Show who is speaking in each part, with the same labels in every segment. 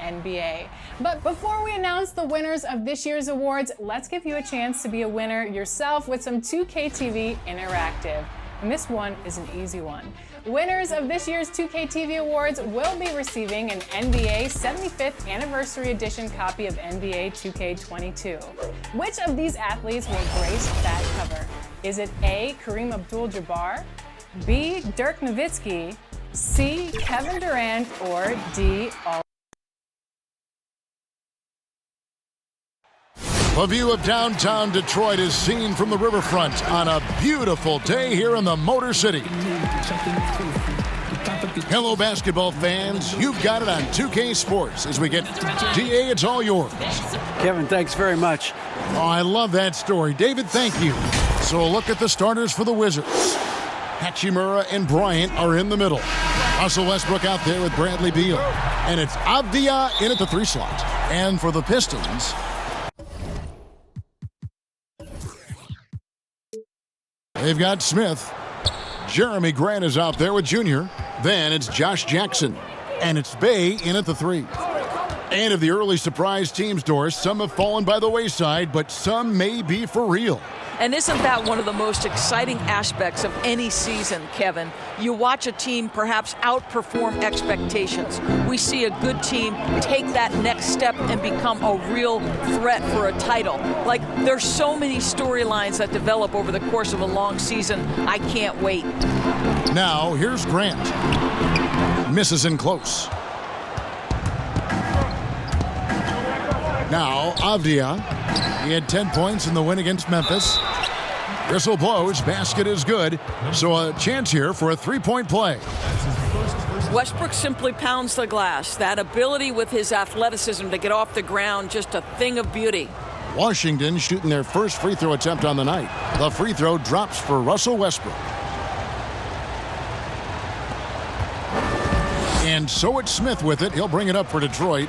Speaker 1: NBA. But before we announce the winners of this year's awards, let's give you a chance to be a winner yourself with some 2K TV Interactive. And this one is an easy one. Winners of this year's 2K TV Awards will be receiving an NBA 75th Anniversary Edition copy of NBA2K22. Which of these athletes will grace that cover? Is it A, Kareem Abdul-Jabbar, B, Dirk Nowitzki, C, Kevin Durant, or D, all?
Speaker 2: A view of downtown Detroit is seen from the riverfront on a beautiful day here in the Motor City. Hello, basketball fans. You've got it on 2K Sports as we get DA, it's all yours.
Speaker 3: Kevin, thanks very much.
Speaker 2: Oh, I love that story. David, thank you. So a look at the starters for the Wizards. Hachimura and Bryant are in the middle. Russell Westbrook out there with Bradley Beal. And it's Avdia in at the 3 slot. And for the Pistons, they've got Smith. Jeremy Grant is out there with Junior. Then it's Josh Jackson. And it's Bay in at the 3. And of the early surprise teams, Doris, some have fallen by the wayside, but some may be for real.
Speaker 4: And isn't that one of the most exciting aspects of any season, Kevin? You watch a team perhaps outperform expectations. We see a good team take that next step and become a real threat for a title. Like, there's so many storylines that develop over the course of a long season. I can't wait.
Speaker 2: Now, here's Grant. Misses in close. Now, Avdia. He had 10 points in the win against Memphis. Whistle blows, basket is good. So a chance here for a 3-point play.
Speaker 4: Westbrook simply pounds the glass. That ability with his athleticism to get off the ground, just a thing of beauty.
Speaker 2: Washington shooting their first free throw attempt on the night. The free throw drops for Russell Westbrook. And so it's Smith with it. He'll bring it up for Detroit.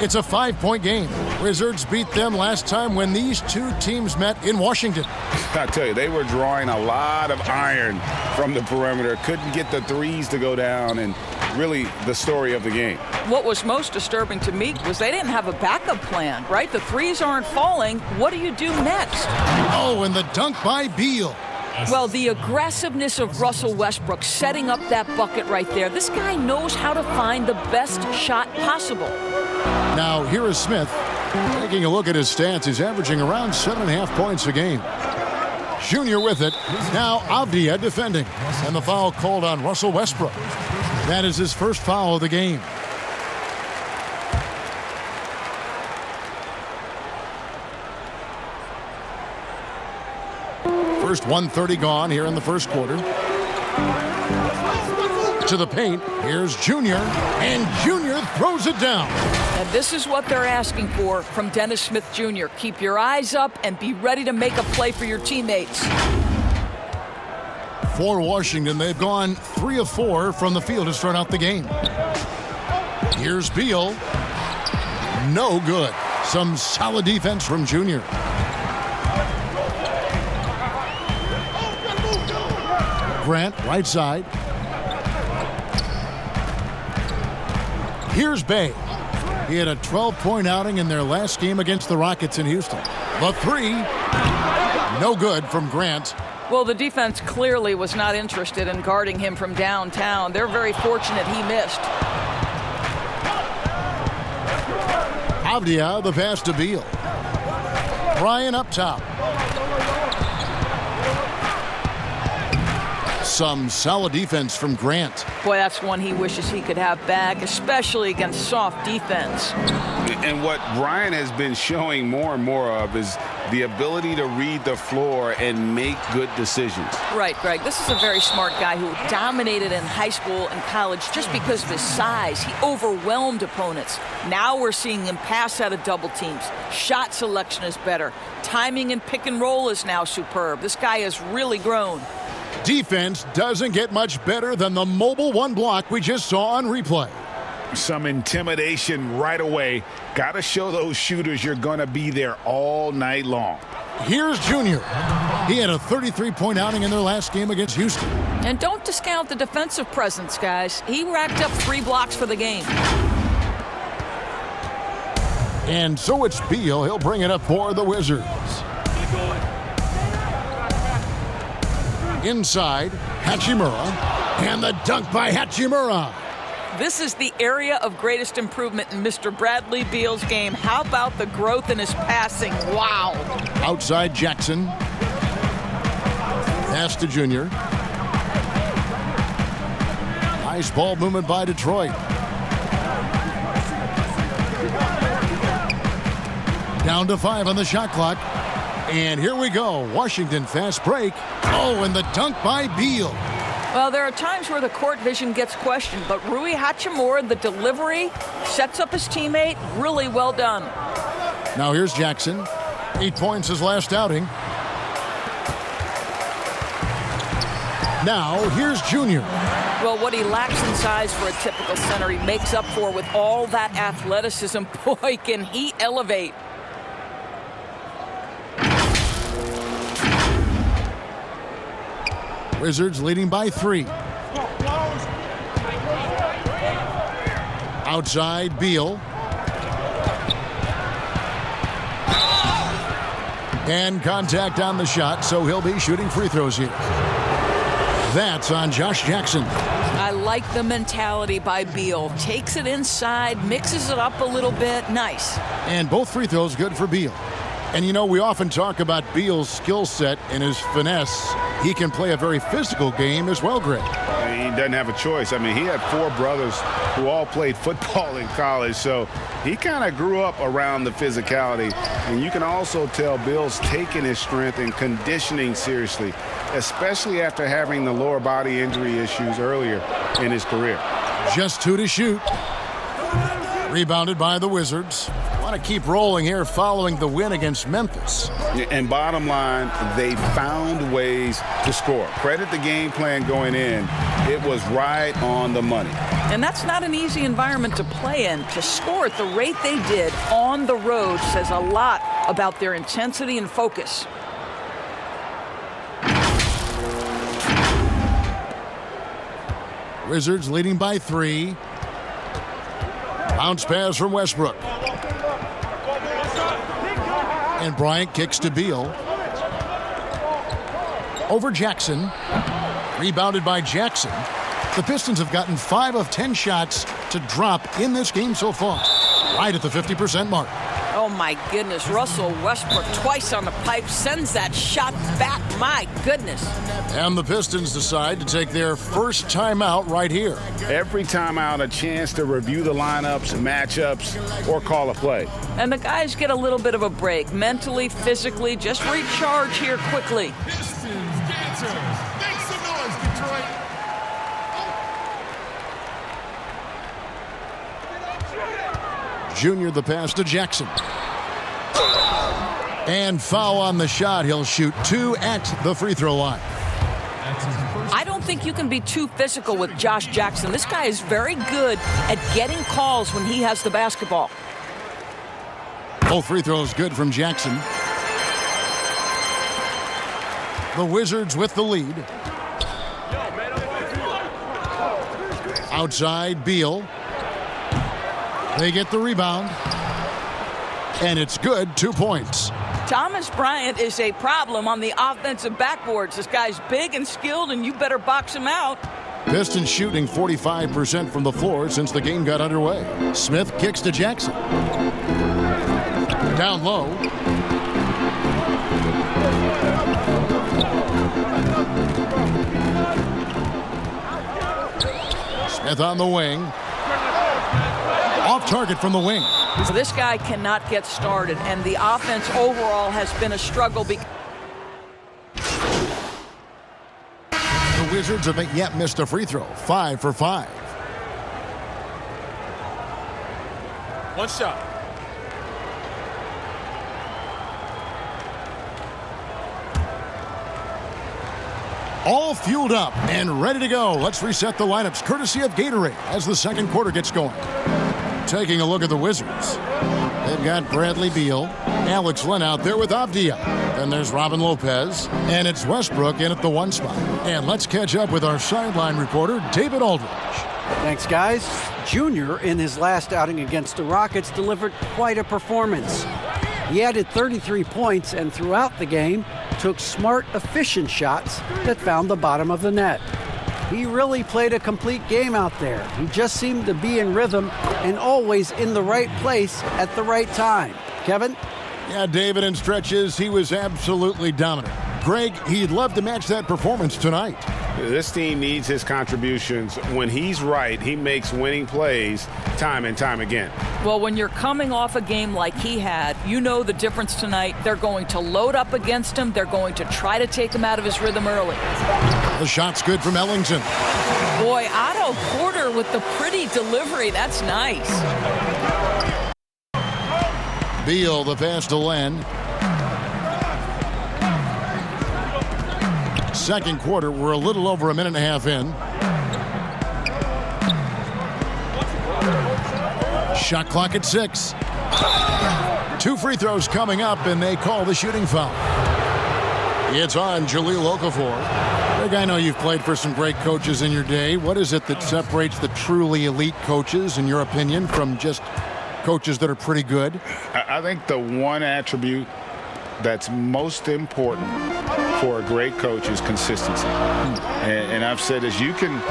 Speaker 2: It's a 5-point game. Wizards beat them last time when these two teams met in Washington.
Speaker 5: I tell you, they were drawing a lot of iron from the perimeter. Couldn't get the threes to go down, and really the story of the game.
Speaker 4: What was most disturbing to me was they didn't have a backup plan, right? The threes aren't falling. What do you do next?
Speaker 2: Oh, and the dunk by Beal.
Speaker 4: Well, the aggressiveness of Russell Westbrook setting up that bucket right there. This guy knows how to find the best shot possible.
Speaker 2: Now, here is Smith. Taking a look at his stats, he's averaging around 7.5 points a game. Junior with it. Now, Avdia defending. And the foul called on Russell Westbrook. That is his first foul of the game. First 1:30 gone here in the first quarter. To the paint, here's Junior, and Junior throws it down.
Speaker 4: And this is what they're asking for from Dennis Smith Jr. Keep your eyes up and be ready to make a play for your teammates.
Speaker 2: For Washington, they've gone 3 of 4 from the field to start out the game. Here's Beal. No good. Some solid defense from Junior. Grant, right side. Here's Bay. He had a 12-point outing in their last game against the Rockets in Houston. The 3, no good from Grant.
Speaker 4: Well, the defense clearly was not interested in guarding him from downtown. They're very fortunate he missed.
Speaker 2: Avdia, the pass to Beal. Bryant up top. Some solid defense from Grant.
Speaker 4: Boy, that's one he wishes he could have back, especially against soft defense.
Speaker 5: And what Brian has been showing more and more of is the ability to read the floor and make good decisions.
Speaker 4: Right, Greg. This is a very smart guy who dominated in high school and college just because of his size. He overwhelmed opponents. Now we're seeing him pass out of double teams. Shot selection is better. Timing and pick and roll is now superb. This guy has really grown.
Speaker 2: Defense doesn't get much better than the mobile one block we just saw on replay.
Speaker 5: Some intimidation right away. Got to show those shooters you're going to be there all night long.
Speaker 2: Here's Junior. He had a 33-point outing in their last game against Houston.
Speaker 4: And don't discount the defensive presence, guys. He racked up 3 blocks for the game.
Speaker 2: And so it's Beal. He'll bring it up for the Wizards. Inside, Hachimura. And the dunk by Hachimura.
Speaker 4: This is the area of greatest improvement in Mr. Bradley Beal's game. How about the growth in his passing? Wow.
Speaker 2: Outside Jackson. Pass to Junior. Nice ball movement by Detroit. Down to 5 on the shot clock. And here we go. Washington fast break. Oh, and the dunk by Beal.
Speaker 4: Well, there are times where the court vision gets questioned, but Rui Hachimura, the delivery, sets up his teammate. Really well done.
Speaker 2: Now here's Jackson. 8 points his last outing. Now here's Junior.
Speaker 4: Well, what he lacks in size for a typical center, he makes up for with all that athleticism. Boy, can he elevate.
Speaker 2: Wizards leading by 3. Outside, Beal. And contact on the shot, so he'll be shooting free throws here. That's on Josh Jackson.
Speaker 4: I like the mentality by Beal. Takes it inside, mixes it up a little bit. Nice.
Speaker 2: And both free throws good for Beal. And you know, we often talk about Beal's skill set and his finesse. He can play a very physical game as well, Greg.
Speaker 5: He doesn't have a choice. I mean, he had 4 brothers who all played football in college, so he kind of grew up around the physicality. And you can also tell Beal's taking his strength and conditioning seriously, especially after having the lower body injury issues earlier in his career.
Speaker 2: Just 2 to shoot. Rebounded by the Wizards. Want to keep rolling here following the win against Memphis.
Speaker 5: And bottom line, they found ways to score. Credit the game plan going in. It was right on the money.
Speaker 4: And that's not an easy environment to play in. To score at the rate they did on the road says a lot about their intensity and focus.
Speaker 2: Wizards leading by 3. Bounce pass from Westbrook. And Bryant kicks to Beal. Over Jackson. Rebounded by Jackson. The Pistons have gotten 5 of 10 shots to drop in this game so far. Right at the 50% mark.
Speaker 4: Oh, my goodness. Russell Westbrook twice on the pipe sends that shot back. My goodness.
Speaker 2: And the Pistons decide to take their first timeout right here.
Speaker 5: Every timeout, a chance to review the lineups, matchups, or call a play.
Speaker 4: And the guys get a little bit of a break. Mentally, physically, just recharge here quickly.
Speaker 6: Pistons, dancers, make some noise, Detroit.
Speaker 2: Junior the pass to Jackson. And foul on the shot. He'll shoot 2 at the free throw line.
Speaker 4: I don't think you can be too physical with Josh Jackson. This guy is very good at getting calls when he has the basketball.
Speaker 2: Both free throws good from Jackson. The Wizards with the lead. Outside, Beal. They get the rebound. And it's good, 2 points.
Speaker 4: Thomas Bryant is a problem on the offensive backboards. This guy's big and skilled, and you better box him out.
Speaker 2: Pistons shooting 45% from the floor since the game got underway. Smith kicks to Jackson. Down low. Smith on the wing. Off target from the wing.
Speaker 4: So this guy cannot get started, and the offense overall has been a struggle.
Speaker 2: The Wizards haven't yet missed a free throw. 5 for 5.
Speaker 6: One shot.
Speaker 2: All fueled up and ready to go. Let's reset the lineups courtesy of Gatorade as the second quarter gets going. Taking a look at the Wizards. They've got Bradley Beal, Alex Len out there with Avdia. Then there's Robin Lopez, and it's Westbrook in at the 1 spot. And let's catch up with our sideline reporter, David Aldridge.
Speaker 3: Thanks, guys. Junior, in his last outing against the Rockets, delivered quite a performance. He added 33 points and throughout the game took smart, efficient shots that found the bottom of the net. He really played a complete game out there. He just seemed to be in rhythm and always in the right place at the right time. Kevin?
Speaker 2: Yeah, David, in stretches, he was absolutely dominant. Greg, he'd love to match that performance tonight.
Speaker 5: This team needs his contributions. When he's right, he makes winning plays time and time again.
Speaker 4: Well, when you're coming off a game like he had, you know the difference tonight. They're going to load up against him. They're going to try to take him out of his rhythm early.
Speaker 2: The shot's good from Ellington.
Speaker 4: Boy, Otto Porter with the pretty delivery. That's nice.
Speaker 2: Beal, the pass to Len. Second quarter, we're a little over a minute and a half in. Shot clock at 6. 2 free throws coming up, and they call the shooting foul. It's on Jahlil Okafor. Greg, I know you've played for some great coaches in your day. What is it that separates the truly elite coaches, in your opinion, from just coaches that are pretty good?
Speaker 5: I think the one attribute that's most important for a great coach is consistency. And I've said this, you can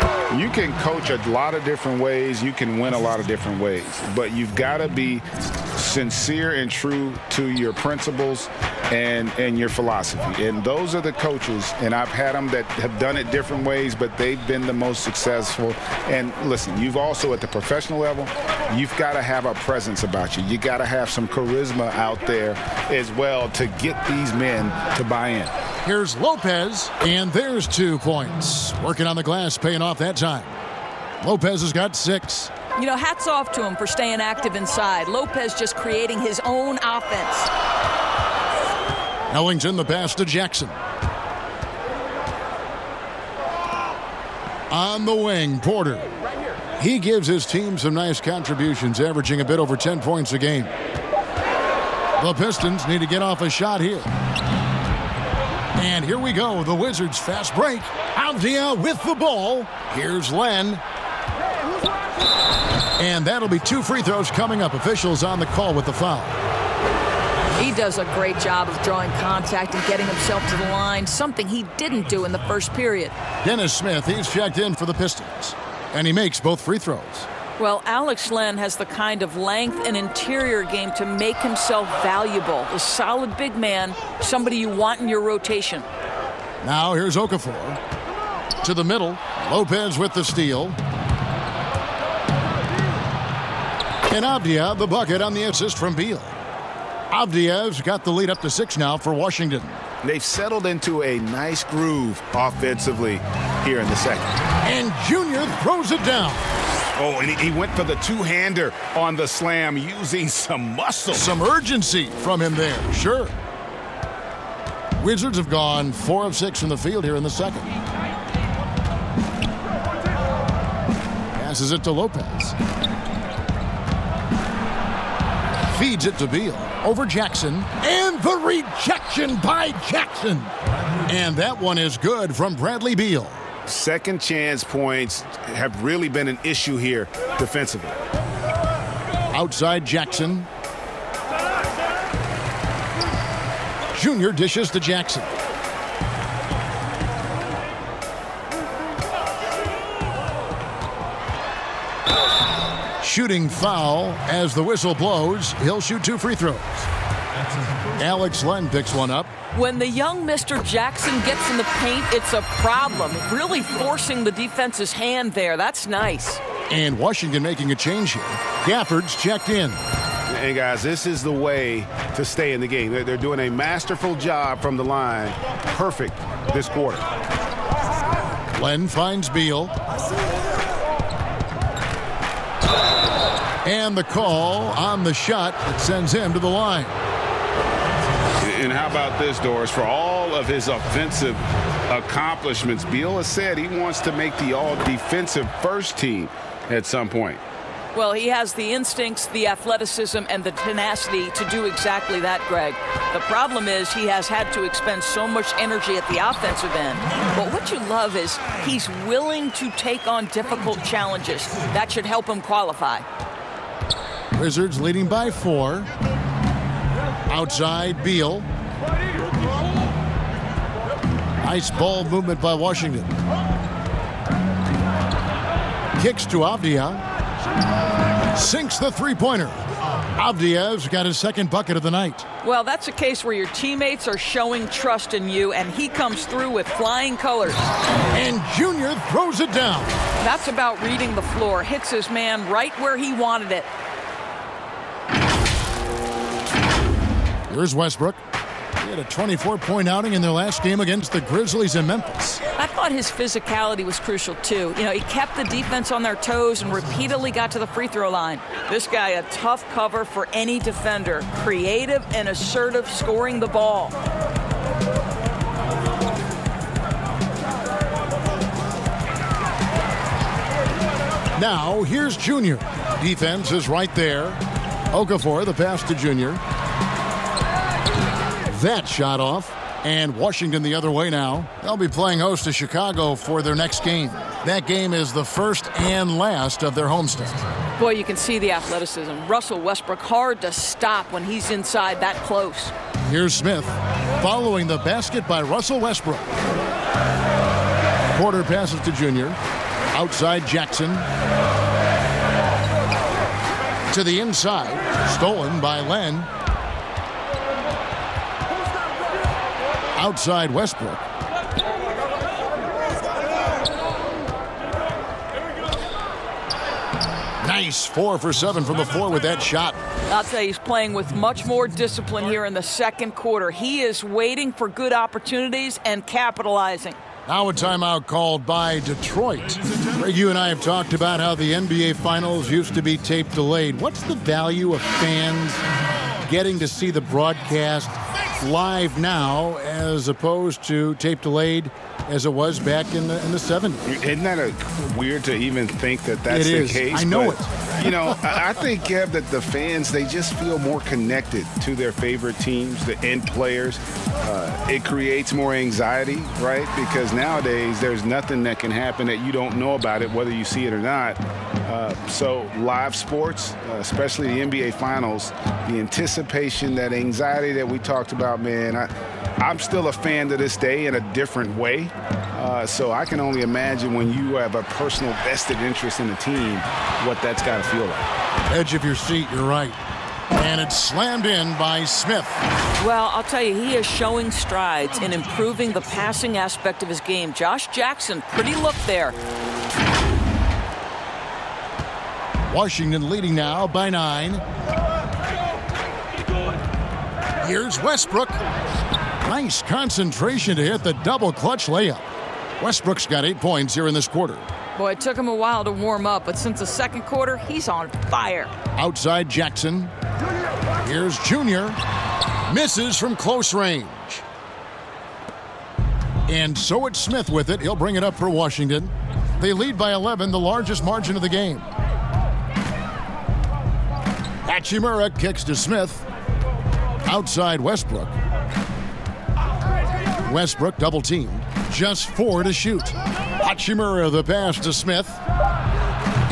Speaker 5: coach a lot of different ways, you can win a lot of different ways, but you've got to be sincere and true to your principles and your philosophy. And those are the coaches, and I've had them that have done it different ways, but they've been the most successful. And listen, you've also at the professional level, you've got to have a presence about you. You got to have some charisma out there as well to get these men to buy in.
Speaker 2: Here's Lopez, and there's 2 points. Working on the glass, paying off that time. Lopez has got 6.
Speaker 4: You know, hats off to him for staying active inside. Lopez just creating his own offense.
Speaker 2: Ellington, the pass to Jackson. On the wing, Porter. He gives his team some nice contributions, averaging a bit over 10 points a game. The Pistons need to get off a shot here. And here we go, the Wizards fast break. Avdia with the ball. Here's Len. And that'll be 2 free throws coming up. Officials on the call with the foul.
Speaker 4: He does a great job of drawing contact and getting himself to the line, something he didn't do in the first period.
Speaker 2: Dennis Smith, he's checked in for the Pistons. And he makes both free throws.
Speaker 4: Well, Alex Len has the kind of length and interior game to make himself valuable. A solid big man, somebody you want in your rotation.
Speaker 2: Now here's Okafor. To the middle, Lopez with the steal. And Avdia, the bucket on the assist from Beal. Avdia's got the lead up to 6 now for Washington.
Speaker 5: They've settled into a nice groove offensively here in the second.
Speaker 2: And Junior throws it down.
Speaker 5: Oh, and he went for the two-hander on the slam using some muscle.
Speaker 2: Some urgency from him there, sure. Wizards have gone 4 of 6 from the field here in the second. Passes it to Lopez. Feeds it to Beal. Over Jackson. And the rejection by Jackson. And that one is good from Bradley Beal.
Speaker 5: Second chance points have really been an issue here defensively.
Speaker 2: Outside Jackson. Junior dishes to Jackson. Shooting foul as the whistle blows. He'll shoot 2 free throws. Alex Len picks one up.
Speaker 4: When the young Mr. Jackson gets in the paint, it's a problem. Really forcing the defense's hand there. That's nice.
Speaker 2: And Washington making a change here. Gafford's checked in.
Speaker 5: And guys, this is the way to stay in the game. They're doing a masterful job from the line. Perfect this quarter.
Speaker 2: Len finds Beal. And the call on the shot that sends him to the line.
Speaker 5: And how about this, Doris? For all of his offensive accomplishments, Beal has said he wants to make the all-defensive first team at some point.
Speaker 4: Well, he has the instincts, the athleticism, and the tenacity to do exactly that, Greg. The problem is he has had to expend so much energy at the offensive end. But what you love is he's willing to take on difficult challenges. That should help him qualify.
Speaker 2: Wizards leading by 4. Outside, Beal. Nice ball movement by Washington. Kicks to Avdia. Sinks the three-pointer. Avdia's got his second bucket of the night.
Speaker 4: Well, that's a case where your teammates are showing trust in you, and he comes through with flying colors.
Speaker 2: And Junior throws it down.
Speaker 4: That's about reading the floor. Hits his man right where he wanted it.
Speaker 2: Here's Westbrook. He had a 24-point outing in their last game against the Grizzlies in Memphis.
Speaker 4: I thought his physicality was crucial, too. You know, he kept the defense on their toes and repeatedly got to the free throw line. This guy, a tough cover for any defender. Creative and assertive scoring the ball.
Speaker 2: Now, here's Junior. Defense is right there. Okafor, the pass to Junior. That shot off, and Washington the other way now. They'll be playing host to Chicago for their next game. That game is the first and last of their homestand.
Speaker 4: Boy, you can see the athleticism. Russell Westbrook, hard to stop when he's inside that close.
Speaker 2: Here's Smith following the basket by Russell Westbrook. Porter passes to Junior. Outside Jackson. To the inside, stolen by Len. Outside Westbrook. Nice 4 for 7 from the floor with that shot.
Speaker 4: I'll tell you, he's playing with much more discipline here in the second quarter. He is waiting for good opportunities and capitalizing.
Speaker 2: Now a timeout called by Detroit. Greg, you and I have talked about how the NBA Finals used to be tape delayed. What's the value of fans getting to see the broadcast live now as opposed to tape delayed as it was back in the 70s?
Speaker 5: Isn't that weird to even think that that's the case?
Speaker 2: I know
Speaker 5: but, it.
Speaker 2: You
Speaker 5: know, I think, Kev, that the fans, they just feel more connected to their favorite teams, the end players. It creates more anxiety, right? Because nowadays there's nothing that can happen that you don't know about it, whether you see it or not. So live sports, especially the NBA Finals, the anticipation, that anxiety that we talked about, man, I'm still a fan to this day in a different way. So I can only imagine when you have a personal vested interest in a team, what that's got to feel like.
Speaker 2: Edge of your seat, you're right. And it's slammed in by Smith.
Speaker 4: Well, I'll tell you, he is showing strides in improving the passing aspect of his game. Josh Jackson, pretty look there.
Speaker 2: Washington leading now by 9. Here's Westbrook. Nice concentration to hit the double clutch layup. Westbrook's got 8 points here in this quarter.
Speaker 4: Boy, it took him a while to warm up, but since the second quarter, he's on fire.
Speaker 2: Outside Jackson. Here's Junior. Misses from close range. And so it's Smith with it. He'll bring it up for Washington. They lead by 11, the largest margin of the game. Hachimura kicks to Smith. Outside Westbrook. Westbrook double teamed. Just 4 to shoot. Hachimura the pass to Smith.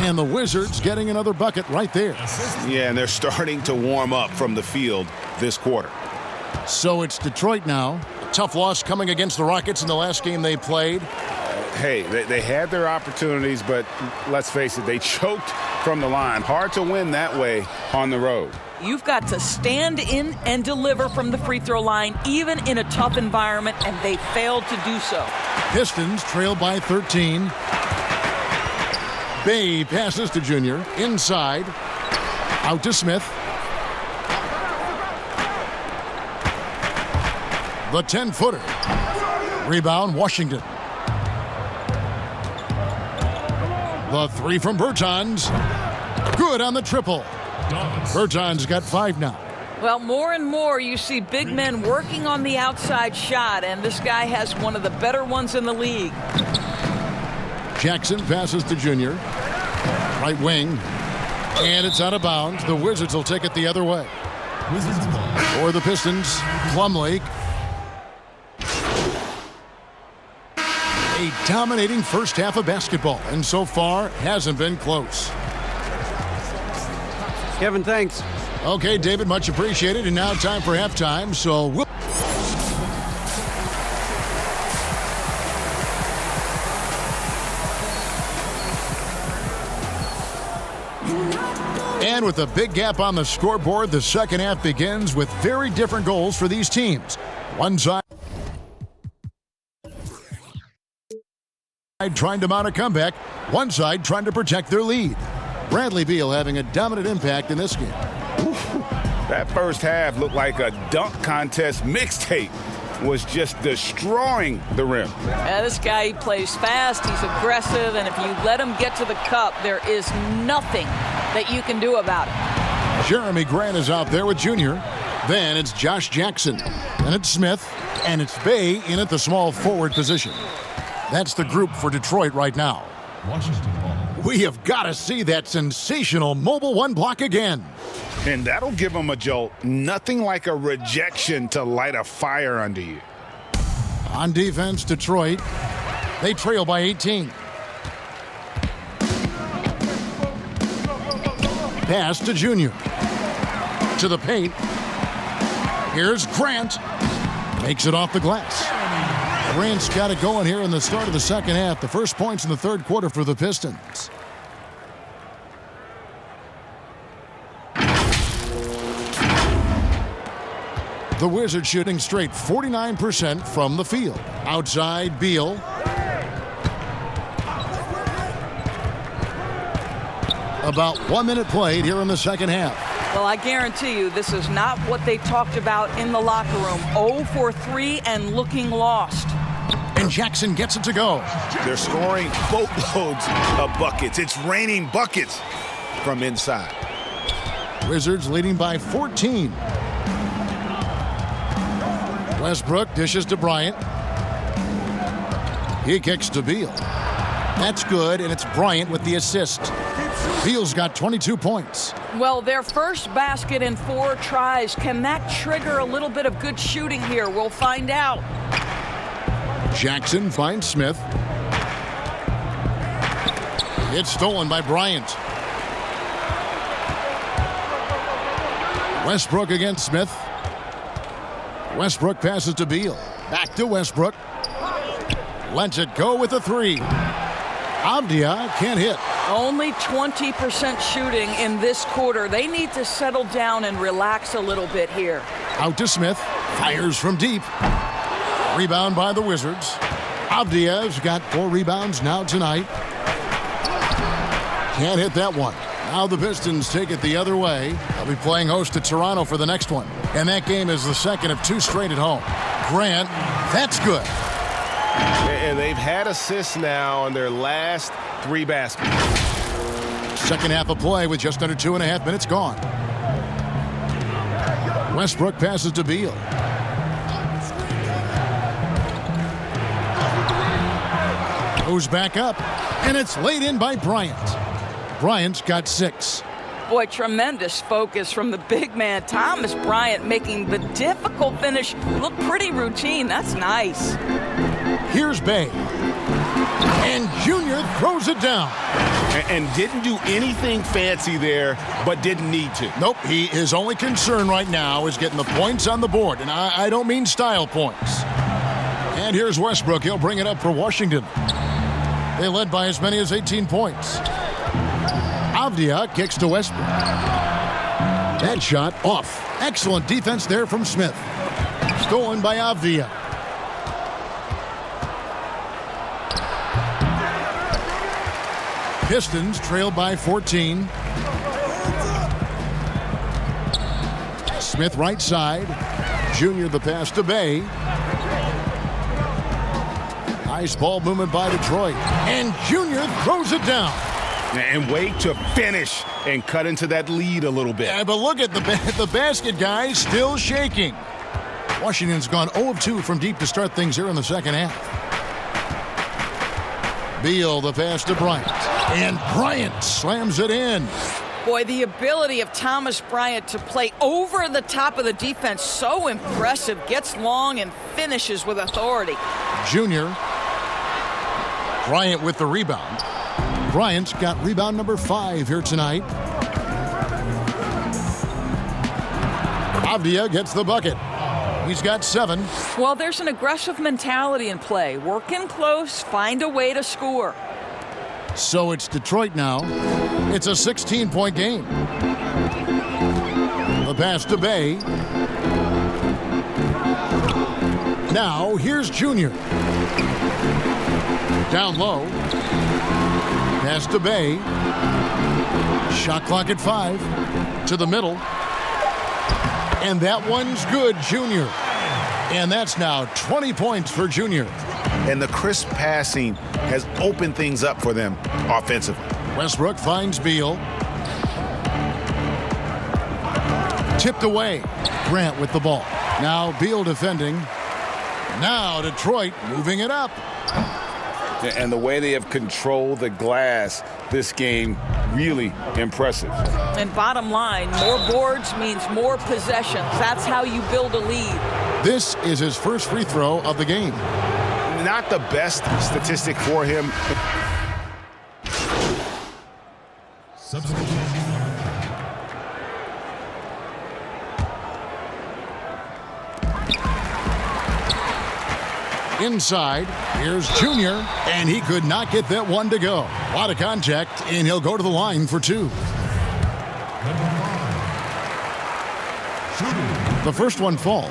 Speaker 2: And the Wizards getting another bucket right there.
Speaker 5: Yeah, and they're starting to warm up from the field this quarter.
Speaker 2: So it's Detroit now. A tough loss coming against the Rockets in the last game they played.
Speaker 5: Hey, they had their opportunities, but let's face it, they choked from the line. Hard to win that way on the road.
Speaker 4: You've got to stand in and deliver from the free throw line, even in a tough environment, and they failed to do so.
Speaker 2: Pistons trail by 13. Bay passes to Junior. Inside. Out to Smith. The 10-footer. Rebound, Washington. The 3 from Bertans. Good on the triple. Bertans got 5 now.
Speaker 4: Well, more and more you see big men working on the outside shot, and this guy has one of the better ones in the league.
Speaker 2: Jackson passes to Junior. Right wing. And it's out of bounds. The Wizards will take it the other way.
Speaker 6: Wizards ball.
Speaker 2: For the Pistons, Plumlee. A dominating first half of basketball, and so far hasn't been close.
Speaker 3: Kevin, thanks.
Speaker 2: Okay, David, much appreciated. And now time for halftime, so we'll... And with a big gap on the scoreboard, the second half begins with very different goals for these teams. One side trying to mount a comeback, one side trying to protect their lead. Bradley Beal having a dominant impact in this game.
Speaker 5: That first half looked like a dunk contest mixtape. Was just destroying the rim.
Speaker 4: This guy, he plays fast, he's aggressive, and if you let him get to the cup, there is nothing that you can do about it.
Speaker 2: Jeremy Grant is out there with Junior. Then it's Josh Jackson. And it's Smith. And it's Bay in at the small forward position. That's the group for Detroit right now.
Speaker 6: Washington ball.
Speaker 2: We have got to see that sensational mobile one block again.
Speaker 5: And that'll give them a jolt. Nothing like a rejection to light a fire under you.
Speaker 2: On defense, Detroit. They trail by 18. Pass to Junior. To the paint. Here's Grant. Makes it off the glass. Grant's got it going here in the start of the second half. The first points in the third quarter for the Pistons. The Wizards shooting straight 49% from the field. Outside, Beal. About 1 minute played here in the second half.
Speaker 4: Well, I guarantee you this is not what they talked about in the locker room. 0 for 3 and looking lost.
Speaker 2: And Jackson gets it to go.
Speaker 5: They're scoring boatloads of buckets. It's raining buckets from inside.
Speaker 2: Wizards leading by 14. Westbrook dishes to Bryant. He kicks to Beal. That's good, and it's Bryant with the assist. Beal's got 22 points.
Speaker 4: Well, their first basket in 4 tries. Can that trigger a little bit of good shooting here? We'll find out.
Speaker 2: Jackson finds Smith. It's stolen by Bryant. Westbrook against Smith. Westbrook passes to Beal. Back to Westbrook. Lets it go with a 3. Avdia can't hit.
Speaker 4: Only 20% shooting in this quarter. They need to settle down and relax a little bit here.
Speaker 2: Out to Smith. Fires from deep. Rebound by the Wizards. Avdia's got 4 rebounds now tonight. Can't hit that one. Now the Pistons take it the other way. They'll be playing host to Toronto for the next one. And that game is the second of 2 straight at home. Grant, that's good.
Speaker 7: And they've had assists now on their last 3 baskets.
Speaker 2: Second half of play with just under 2.5 minutes gone. Westbrook passes to Beal. Goes back up, and it's laid in by Bryant. Bryant's got 6.
Speaker 4: Boy, tremendous focus from the big man, Thomas Bryant, making the difficult finish look pretty routine. That's nice.
Speaker 2: Here's Bay. And Junior throws it down.
Speaker 7: And didn't do anything fancy there, but didn't need to.
Speaker 2: Nope, his only concern right now is getting the points on the board. And I don't mean style points. And here's Westbrook. He'll bring it up for Washington. They led by as many as 18 points. Avdia kicks to Westbrook. That shot off. Excellent defense there from Smith. Stolen by Avdia. Pistons trailed by 14. Smith right side. Junior the pass to Bay. Nice ball movement by Detroit. And Junior throws it down.
Speaker 5: And wait to finish and cut into that lead a little bit.
Speaker 2: Yeah, but look at the basket, guys, still shaking. Washington's gone 0 of 2 from deep to start things here in the second half. Beal the pass to Bryant. And Bryant slams it in.
Speaker 4: Boy, the ability of Thomas Bryant to play over the top of the defense, so impressive. Gets long and finishes with authority.
Speaker 2: Junior. Bryant with the rebound. Bryant's got rebound number 5 here tonight. Avdia gets the bucket. He's got 7.
Speaker 4: Well, there's an aggressive mentality in play. Work in close, find a way to score.
Speaker 2: So it's Detroit now. It's a 16-point game. The pass to Bay. Now here's Junior. Down low. Pass to Bay. Shot clock at 5. To the middle. And that one's good, Junior. And that's now 20 points for Junior.
Speaker 5: And the crisp passing has opened things up for them offensively.
Speaker 2: Westbrook finds Beal. Tipped away. Grant with the ball. Now Beal defending. Now Detroit moving it up.
Speaker 5: And the way they have controlled the glass this game, really impressive.
Speaker 4: And bottom line, more boards means more possessions. That's how you build a lead.
Speaker 2: This is his first free throw of the game.
Speaker 5: Not the best statistic for him.
Speaker 2: Inside, here's Junior, and he could not get that one to go. A lot of contact, and he'll go to the line for 2. The first one falls.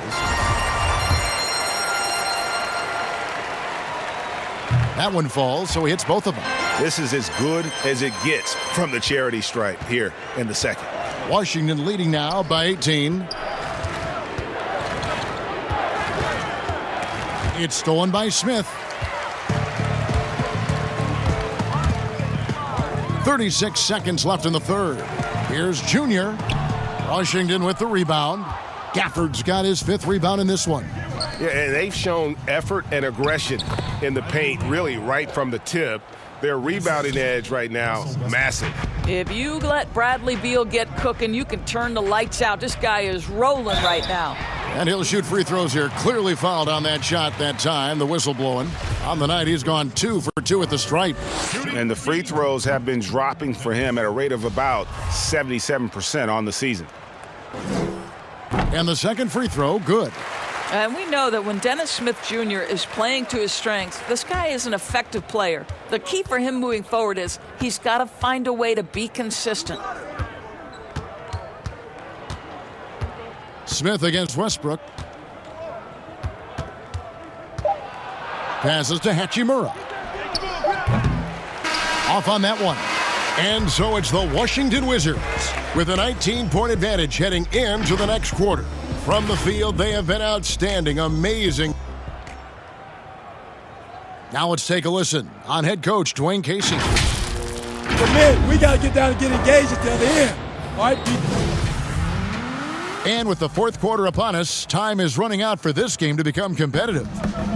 Speaker 2: That one falls, so he hits both of them.
Speaker 5: This is as good as it gets from the charity stripe here in the second.
Speaker 2: Washington leading now by 18. It's stolen by Smith. 36 seconds left in the third. Here's Junior. Washington with the rebound. Gafford's got his 5th rebound in this one.
Speaker 7: Yeah, and they've shown effort and aggression in the paint, really right from the tip. Their rebounding edge right now, massive.
Speaker 4: If you let Bradley Beal get cooking, you can turn the lights out. This guy is rolling right now.
Speaker 2: And he'll shoot free throws here. Clearly fouled on that shot that time. The whistle blowing. On the night, he's gone 2 for 2 at the stripe.
Speaker 5: And the free throws have been dropping for him at a rate of about 77% on the season.
Speaker 2: And the second free throw, good.
Speaker 4: And we know that when Dennis Smith Jr. is playing to his strengths, this guy is an effective player. The key for him moving forward is he's got to find a way to be consistent.
Speaker 2: Smith against Westbrook. Passes to Hachimura. Off on that one. And so it's the Washington Wizards with a 19-point advantage heading into the next quarter. From the field, they have been outstanding, amazing. Now let's take a listen on head coach Dwayne Casey.
Speaker 8: Commit. We got to get down and get engaged until the end. All right, people.
Speaker 2: And with the fourth quarter upon us, time is running out for this game to become competitive.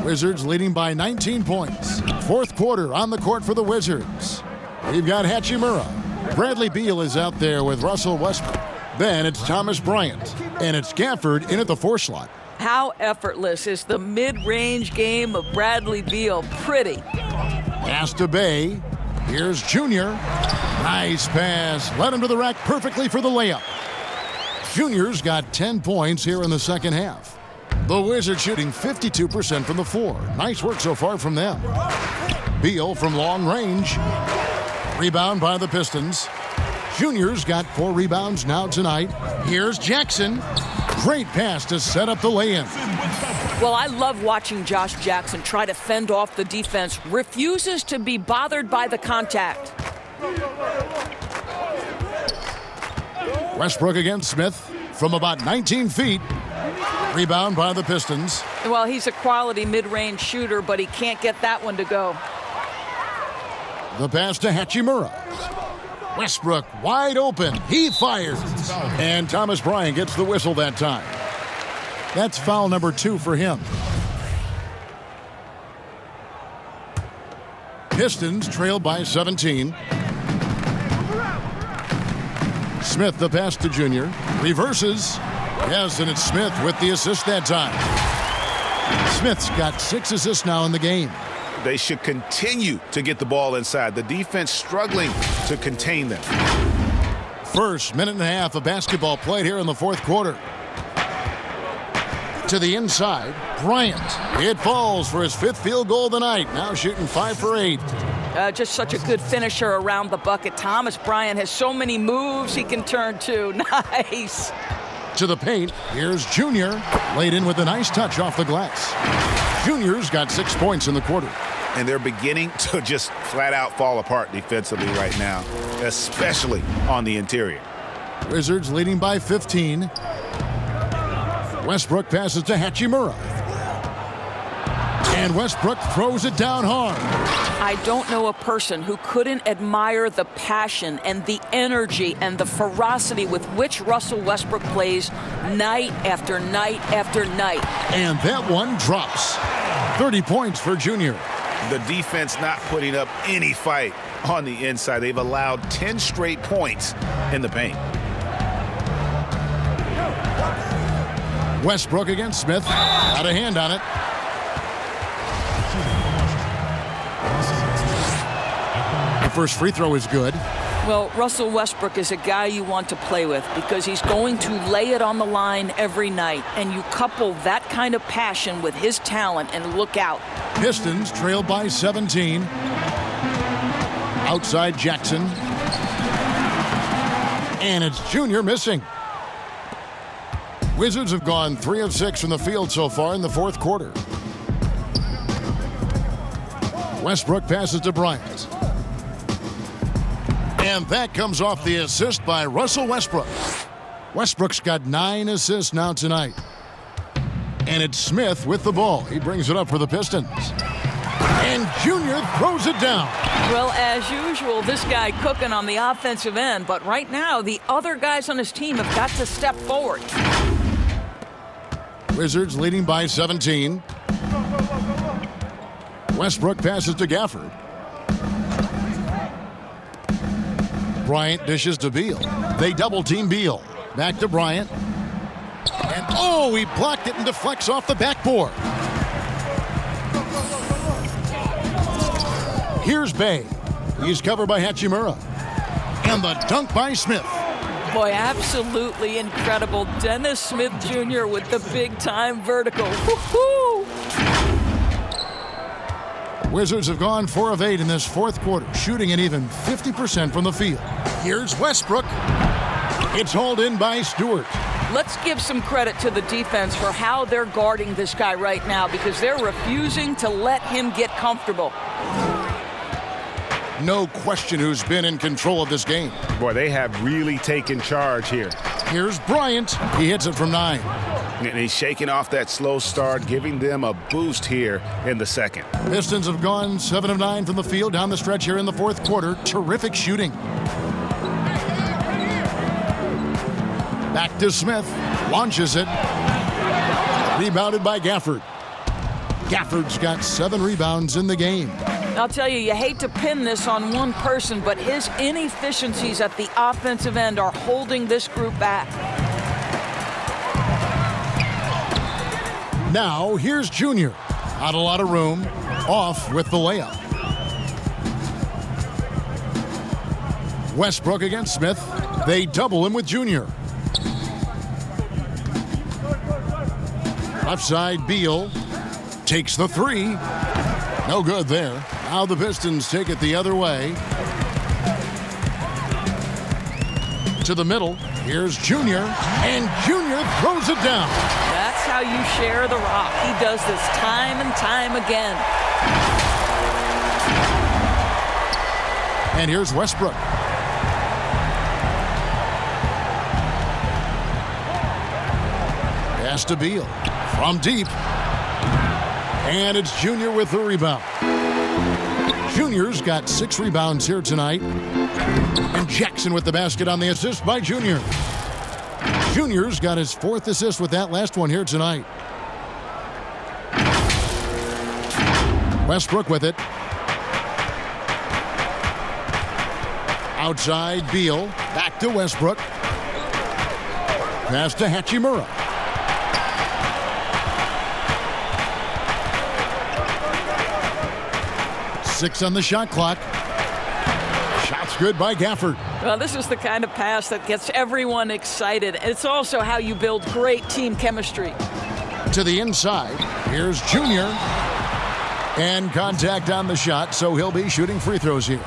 Speaker 2: Wizards leading by 19 points. Fourth quarter on the court for the Wizards. We've got Hachimura. Bradley Beal is out there with Russell Westbrook. Then it's Thomas Bryant. And it's Gafford in at the 4 slot.
Speaker 4: How effortless is the mid-range game of Bradley Beal? Pretty.
Speaker 2: Pass to Bay. Here's Junior. Nice pass. Led him to the rack perfectly for the layup. Junior's got 10 points here in the second half. The Wizards shooting 52% from the floor. Nice work so far from them. Beal from long range. Rebound by the Pistons. Junior's got 4 rebounds now tonight. Here's Jackson. Great pass to set up the lay-in.
Speaker 4: Well, I love watching Josh Jackson try to fend off the defense. Refuses to be bothered by the contact.
Speaker 2: Westbrook against Smith from about 19 feet. Rebound by the Pistons.
Speaker 4: Well, he's a quality mid-range shooter, but he can't get that one to go.
Speaker 2: The pass to Hachimura. Westbrook wide open. He fires. And Thomas Bryant gets the whistle that time. That's foul number 2 for him. Pistons trail by 17. Smith the pass to Junior. Reverses. Yes, and it's Smith with the assist that time. Smith's got 6 assists now in the game.
Speaker 5: They should continue to get the ball inside. The defense struggling to contain them.
Speaker 2: First minute and a half of basketball played here in the fourth quarter. To the inside, Bryant. It falls for his 5th field goal of the night. Now shooting 5 for 8.
Speaker 4: Just such a good finisher around the bucket. Thomas Bryant has so many moves he can turn to. Nice.
Speaker 2: To the paint, here's Junior. Laid in with a nice touch off the glass. Junior's got 6 points in the quarter.
Speaker 5: And they're beginning to just flat out fall apart defensively right now, especially on the interior.
Speaker 2: Wizards leading by 15. Westbrook passes to Hachimura. And Westbrook throws it down hard.
Speaker 4: I don't know a person who couldn't admire the passion and the energy and the ferocity with which Russell Westbrook plays night after night after night.
Speaker 2: And that one drops. 30 points for Junior.
Speaker 5: The defense not putting up any fight on the inside. They've allowed 10 straight points in the paint.
Speaker 2: Westbrook against Smith. Got a hand on it. The first free throw is good.
Speaker 4: Well, Russell Westbrook is a guy you want to play with because he's going to lay it on the line every night. And you couple that kind of passion with his talent and look out.
Speaker 2: Pistons trail by 17. Outside Jackson. And it's Junior missing. Wizards have gone 3 of 6 from the field so far in the fourth quarter. Westbrook passes to Bryant. And that comes off the assist by Russell Westbrook. Westbrook's got 9 assists now tonight. And it's Smith with the ball. He brings it up for the Pistons. And Junior throws it down.
Speaker 4: Well, as usual, this guy cooking on the offensive end. But right now, the other guys on his team have got to step forward.
Speaker 2: Wizards leading by 17. Westbrook passes to Gafford. Bryant dishes to Beal. They double-team Beal. Back to Bryant. And oh, he blocked it and deflects off the backboard. Here's Bay. He's covered by Hachimura. And the dunk by Smith.
Speaker 4: Boy, absolutely incredible. Dennis Smith Jr. with the big-time vertical. Woo-hoo!
Speaker 2: Wizards have gone 4 of 8 in this fourth quarter, shooting an even 50% from the field. Here's Westbrook. It's hauled in by Stewart.
Speaker 4: Let's give some credit to the defense for how they're guarding this guy right now because they're refusing to let him get comfortable.
Speaker 2: No question who's been in control of this game.
Speaker 7: Boy, they have really taken charge here.
Speaker 2: Here's Bryant. He hits it from 9.
Speaker 5: And he's shaking off that slow start, giving them a boost here in the second.
Speaker 2: Pistons have gone 7 of 9 from the field down the stretch here in the fourth quarter. Terrific shooting. Back to Smith. Launches it. Rebounded by Gafford. Gafford's got 7 rebounds in the game.
Speaker 4: I'll tell you, you hate to pin this on one person, but his inefficiencies at the offensive end are holding this group back.
Speaker 2: Now, here's Junior. Not a lot of room. Off with the layup. Westbrook against Smith. They double him with Junior. Left side, Beal takes the 3. No good there. Now the Pistons take it the other way. To the middle. Here's Junior. And Junior throws it down.
Speaker 4: That's how you share the rock. He does this time and time again.
Speaker 2: And here's Westbrook. Pass to Beal. From deep. And it's Junior with the rebound. Junior's got 6 rebounds here tonight. And Jackson with the basket on the assist by Junior. Junior's got his 4th assist with that last one here tonight. Westbrook with it. Outside, Beal. Back to Westbrook. Pass to Hachimura. Six on the shot clock. Shot's good by Gafford.
Speaker 4: Well, this is the kind of pass that gets everyone excited. It's also how you build great team chemistry.
Speaker 2: To the inside. Here's Junior. And contact on the shot, so he'll be shooting free throws here.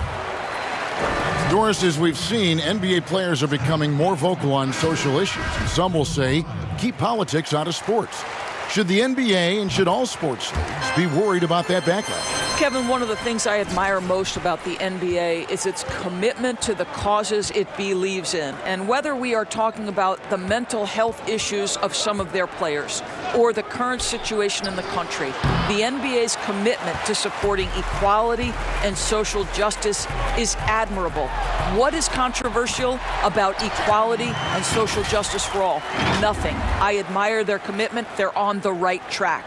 Speaker 2: Doris, as we've seen, NBA players are becoming more vocal on social issues. Some will say, keep politics out of sports. Should the NBA and should all sports leagues be worried about that backlash?
Speaker 4: Kevin, one of the things I admire most about the NBA is its commitment to the causes it believes in. And whether we are talking about the mental health issues of some of their players or the current situation in the country, the NBA's commitment to supporting equality and social justice is admirable. What is controversial about equality and social justice for all? Nothing. I admire their commitment. They're on the right track.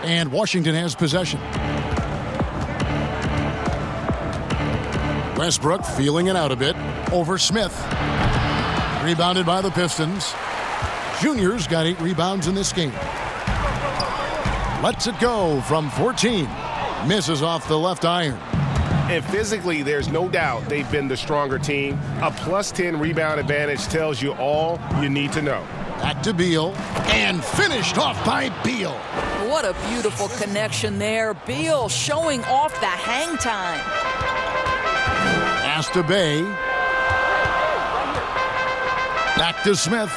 Speaker 2: And Washington has possession. Westbrook feeling it out a bit over Smith. Rebounded by the Pistons. Junior's got 8 rebounds in this game. Lets it go from 14. Misses off the left iron.
Speaker 7: And physically, there's no doubt they've been the stronger team. A plus 10 rebound advantage tells you all you need to know.
Speaker 2: Back to Beal. And finished off by Beal.
Speaker 4: What a beautiful connection there. Beal showing off the hang time.
Speaker 2: Pass to Bay. Back to Smith.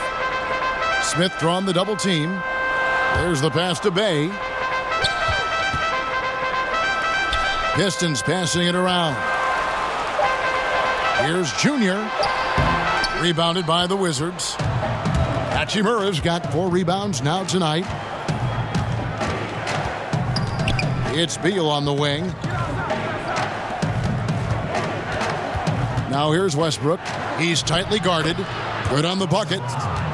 Speaker 2: Smith drawing the double team. There's the pass to Bay. Pistons passing it around. Here's Junior. Rebounded by the Wizards. Hachimura's got 4 rebounds now tonight. It's Beal on the wing. Now here's Westbrook. He's tightly guarded. Good on the bucket.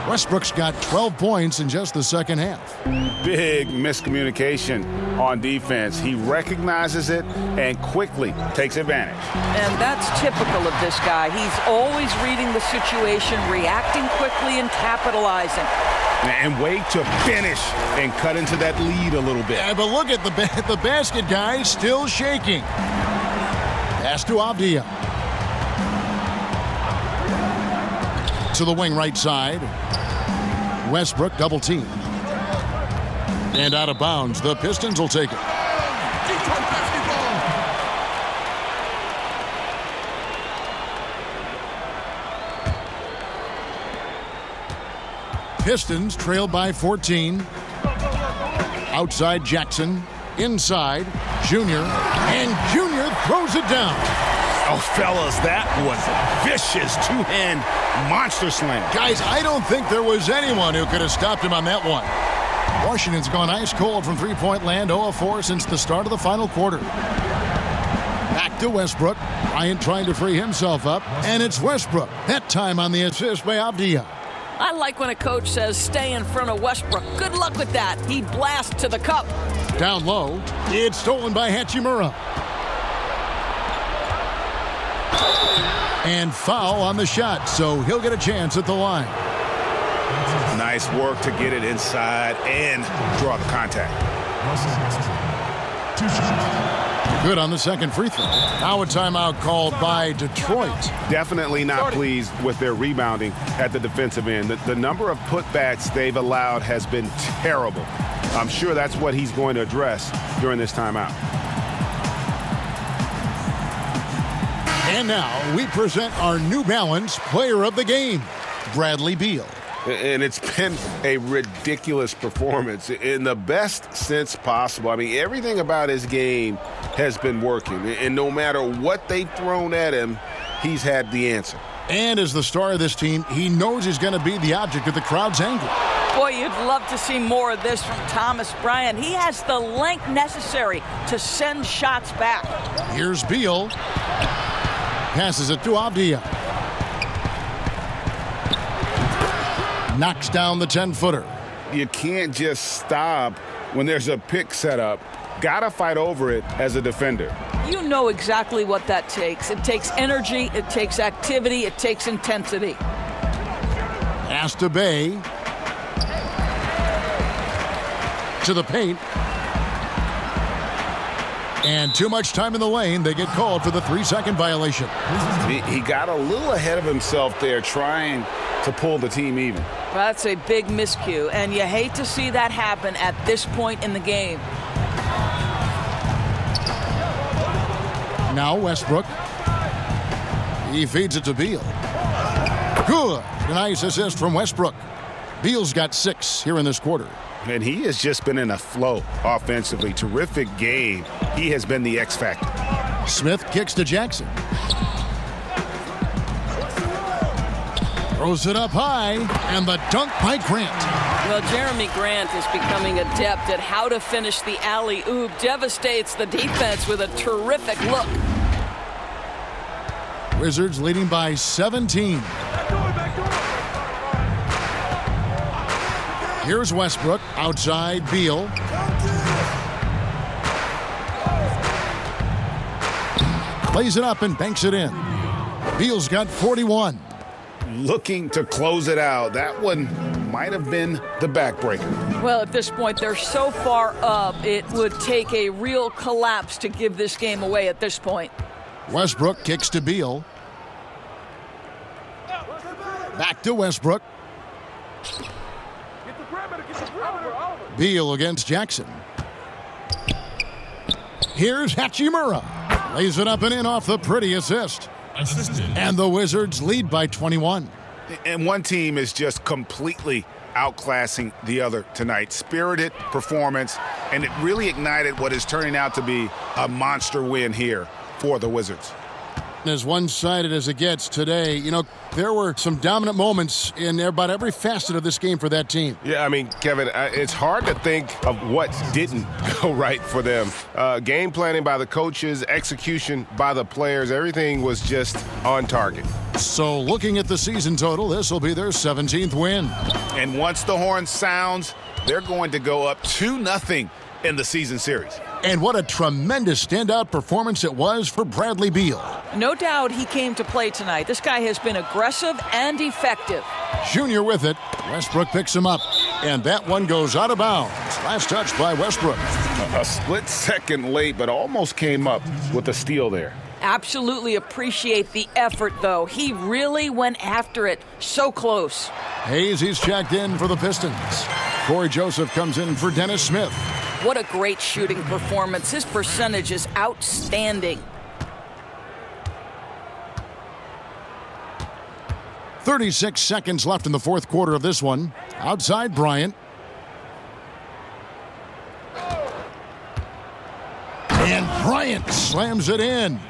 Speaker 2: Westbrook's got 12 points in just the second half.
Speaker 5: Big miscommunication on defense. He recognizes it and quickly takes advantage.
Speaker 4: And that's typical of this guy. He's always reading the situation, reacting quickly and capitalizing.
Speaker 5: And wait to finish and cut into that lead a little bit.
Speaker 2: Yeah, but look at the basket guy still shaking. Pass to Avdia. To the wing right side. Westbrook double team. And out of bounds. The Pistons will take it. Pistons trailed by 14. Outside Jackson. Inside Junior. And Junior throws it down.
Speaker 5: Oh, fellas, that was a vicious two-hand monster slam.
Speaker 2: Guys, I don't think there was anyone who could have stopped him on that one. Washington's gone ice cold from three-point land, 0 of 4 since the start of the final quarter. Back to Westbrook. Bryant trying to free himself up, and it's Westbrook. That time on the assist by Avdia.
Speaker 4: I like when a coach says stay in front of Westbrook. Good luck with that. He blasts to the cup.
Speaker 2: Down low. It's stolen by Hachimura. And foul on the shot, so he'll get a chance at the line.
Speaker 5: Nice work to get it inside and draw the contact.
Speaker 2: Good on the second free throw. Now a timeout called by Detroit.
Speaker 5: Definitely not pleased with their rebounding at the defensive end. The number of putbacks they've allowed has been terrible. I'm sure that's what he's going to address during this timeout.
Speaker 2: And now we present our New Balance Player of the Game, Bradley Beal.
Speaker 5: And it's been a ridiculous performance in the best sense possible. I mean, everything about his game has been working. And no matter what they've thrown at him, he's had the answer.
Speaker 2: And as the star of this team, he knows he's going to be the object of the crowd's anger.
Speaker 4: Boy, you'd love to see more of this from Thomas Bryant. He has the length necessary to send shots back.
Speaker 2: Here's Beal. Passes it to Avdia. Knocks down the 10-footer.
Speaker 5: You can't just stop when there's a pick set up. Gotta fight over it as a defender.
Speaker 4: You know exactly what that takes. It takes energy, it takes activity, it takes intensity.
Speaker 2: Pass to Bay. To the paint. And too much time in the lane. They get called for the 3-second violation.
Speaker 5: He got a little ahead of himself there trying to pull the team even.
Speaker 4: That's a big miscue, and you hate to see that happen at this point in the game.
Speaker 2: Now Westbrook. He feeds it to Beal. Good. A nice assist from Westbrook. Beal's got 6 here in this quarter.
Speaker 5: And he has just been in a flow offensively. Terrific game. He has been the X factor.
Speaker 2: Smith kicks to Jackson. Throws it up high, and the dunk by Grant.
Speaker 4: Well, Jeremy Grant is becoming adept at how to finish the alley-oop. Devastates the defense with a terrific look.
Speaker 2: Wizards leading by 17. Here's Westbrook outside Beal. Plays it up and banks it in. Beal's got 41.
Speaker 5: Looking to close it out. That one might have been the backbreaker.
Speaker 4: Well, at this point, they're so far up, it would take a real collapse to give this game away at this point.
Speaker 2: Westbrook kicks to Beal. Back to Westbrook. Beal against Jackson. Here's Hachimura. Lays it up and in off the pretty assist. And the Wizards lead by 21.
Speaker 5: And one team is just completely outclassing the other tonight. Spirited performance, and it really ignited what is turning out to be a monster win here for the Wizards.
Speaker 2: As one-sided as it gets today, you know, there were some dominant moments in about every facet of this game for that team.
Speaker 7: Yeah, I mean, Kevin, it's hard to think of what didn't go right for them. Game planning by the coaches, execution by the players, everything was just on target.
Speaker 2: So looking at the season total, this will be their 17th win.
Speaker 5: And once the horn sounds, they're going to go up 2-0 in the season series.
Speaker 2: And what a tremendous standout performance it was for Bradley Beal.
Speaker 4: No doubt he came to play tonight. This guy has been aggressive and effective.
Speaker 2: Junior with it. Westbrook picks him up. And that one goes out of bounds. Last touch by Westbrook.
Speaker 5: A split second late, but almost came up with a steal there.
Speaker 4: Absolutely appreciate the effort, though. He really went after it. So close.
Speaker 2: Hayes, he's checked in for the Pistons. Corey Joseph comes in for Dennis Smith.
Speaker 4: What a great shooting performance. His percentage is outstanding.
Speaker 2: 36 seconds left in the fourth quarter of this one. Outside Bryant. And Bryant slams it in.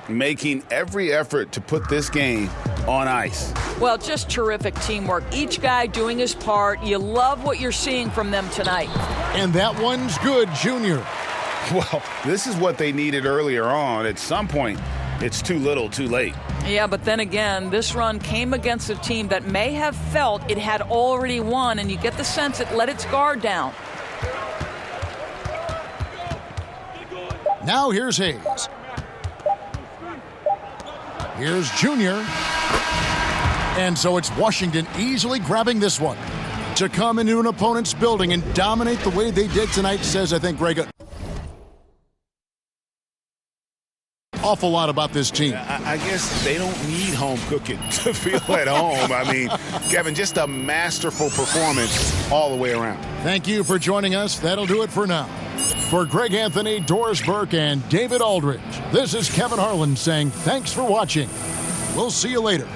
Speaker 5: Making every effort to put this game on ice.
Speaker 4: Well, just terrific teamwork. Each guy doing his part. You love what you're seeing from them tonight.
Speaker 2: And that one's good, Junior.
Speaker 5: Well, this is what they needed earlier on. At some point, it's too little, too late.
Speaker 4: Yeah, but then again, this run came against a team that may have felt it had already won, and you get the sense it let its guard down.
Speaker 2: Now here's Hayes. Here's Junior. And so it's Washington easily grabbing this one. To come into an opponent's building and dominate the way they did tonight says, I think, Greg, awful lot about this team.
Speaker 5: I guess they don't need home cooking to feel at home. I mean, Kevin, just a masterful performance all the way around.
Speaker 2: Thank you for joining us. That'll do it for now. For Greg Anthony, Doris Burke, and David Aldridge, this is Kevin Harlan saying thanks for watching. We'll see you later.